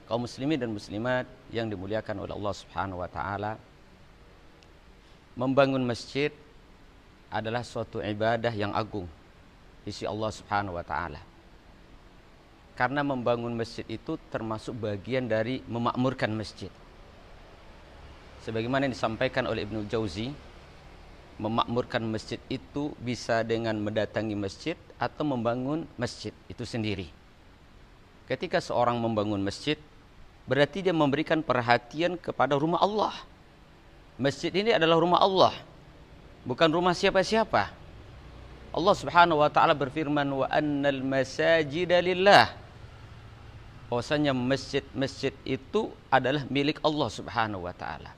Kaum muslimin dan muslimat yang dimuliakan oleh Allah Subhanahu wa taala, membangun masjid adalah suatu ibadah yang agung di sisi Allah Subhanahu wa taala. Karena membangun masjid itu termasuk bagian dari memakmurkan masjid. Sebagaimana yang disampaikan oleh Ibnu Jauzi, memakmurkan masjid itu bisa dengan mendatangi masjid atau membangun masjid itu sendiri. Ketika seorang membangun masjid, berarti dia memberikan perhatian kepada rumah Allah. Masjid ini adalah rumah Allah, bukan rumah siapa-siapa. Allah Subhanahu wa taala berfirman, wa annal masajida lillah. Bahwasanya masjid-masjid itu adalah milik Allah Subhanahu wa taala.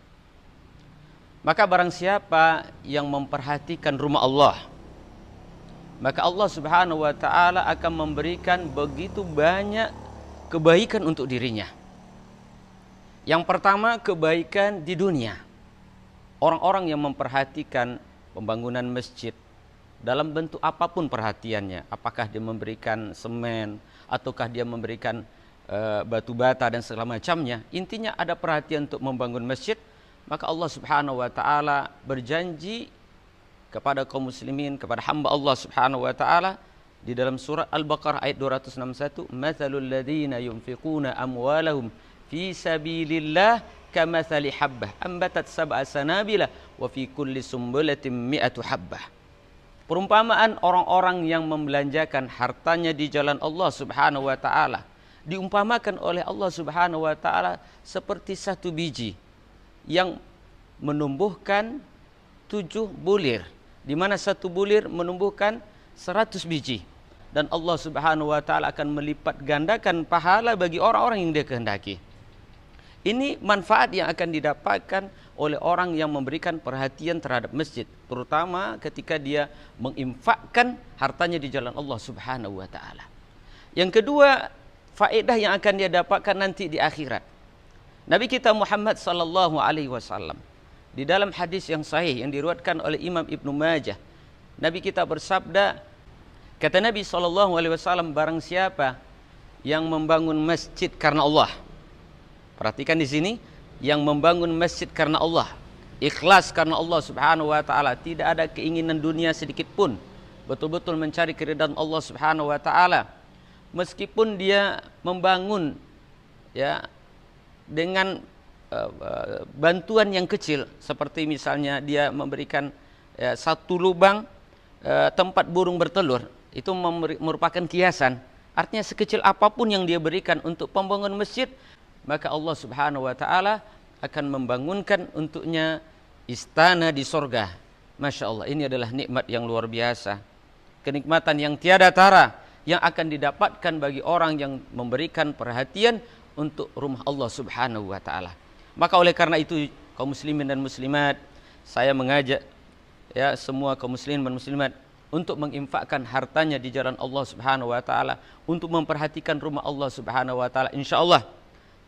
Maka barang siapa yang memperhatikan rumah Allah, maka Allah Subhanahu wa taala akan memberikan begitu banyak kebaikan untuk dirinya. Yang pertama, kebaikan di dunia. Orang-orang yang memperhatikan pembangunan masjid dalam bentuk apapun perhatiannya, apakah dia memberikan semen ataukah dia memberikan batu bata dan segala macamnya, intinya ada perhatian untuk membangun masjid, maka Allah Subhanahu wa taala berjanji kepada kaum muslimin, kepada hamba Allah Subhanahu wa taala di dalam surah Al-Baqarah ayat 261, "Matsalul ladzina yunfiquna amwalahum fi sabilillah kamathali habbah ambatat sab'a sanabila wa fi kulli sumbulatin mi'atu habbah." Perumpamaan orang-orang yang membelanjakan hartanya di jalan Allah Subhanahu wa taala diumpamakan oleh Allah Subhanahu wa taala seperti satu biji yang menumbuhkan 7 bulir, di mana satu bulir menumbuhkan 100 biji, dan Allah Subhanahu wa taala akan melipat gandakan pahala bagi orang-orang yang dia kehendaki. Ini manfaat yang akan didapatkan oleh orang yang memberikan perhatian terhadap masjid, terutama ketika dia menginfakkan hartanya di jalan Allah Subhanahu wa taala. Yang kedua, faedah yang akan dia dapatkan nanti di akhirat. Nabi kita Muhammad sallallahu alaihi wasallam di dalam hadis yang sahih yang diriwayatkan oleh Imam Ibnu Majah, Nabi kita bersabda, kata Nabi sallallahu alaihi wasallam, barang siapa yang membangun masjid karena Allah. Perhatikan di sini, yang membangun masjid karena Allah, ikhlas karena Allah Subhanahu wa taala, tidak ada keinginan dunia sedikit pun, betul-betul mencari keridhaan Allah Subhanahu wa taala. Meskipun dia membangun ya dengan bantuan yang kecil, seperti misalnya dia memberikan satu lubang tempat burung bertelur, itu merupakan kiasan. Artinya sekecil apapun yang dia berikan untuk pembangunan masjid, maka Allah Subhanahu wa taala akan membangunkan untuknya istana di sorga. Masya Allah, ini adalah nikmat yang luar biasa, kenikmatan yang tiada tara yang akan didapatkan bagi orang yang memberikan perhatian untuk rumah Allah Subhanahu wa taala. Maka oleh karena itu, kaum muslimin dan muslimat, saya mengajak ya semua kaum muslimin dan muslimat untuk menginfakkan hartanya di jalan Allah Subhanahu wa taala, untuk memperhatikan rumah Allah Subhanahu wa taala. Insyaallah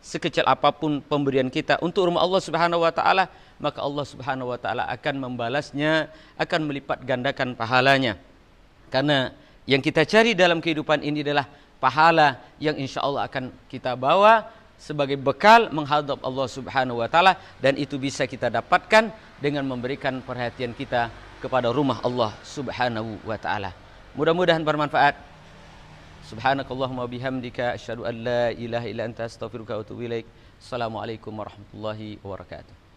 sekecil apapun pemberian kita untuk rumah Allah Subhanahu wa taala, maka Allah Subhanahu wa taala akan membalasnya, akan melipat gandakan pahalanya. Karena yang kita cari dalam kehidupan ini adalah pahala yang insyaallah akan kita bawa sebagai bekal menghadap Allah Subhanahu wa taala, dan itu bisa kita dapatkan dengan memberikan perhatian kita kepada rumah Allah Subhanahu wa taala. Mudah-mudahan bermanfaat. Subhanakallahumma bihamdika asyhadu an la ilaha illa anta astaghfiruka wa atubu ilaik. Assalamualaikum warahmatullahi wabarakatuh.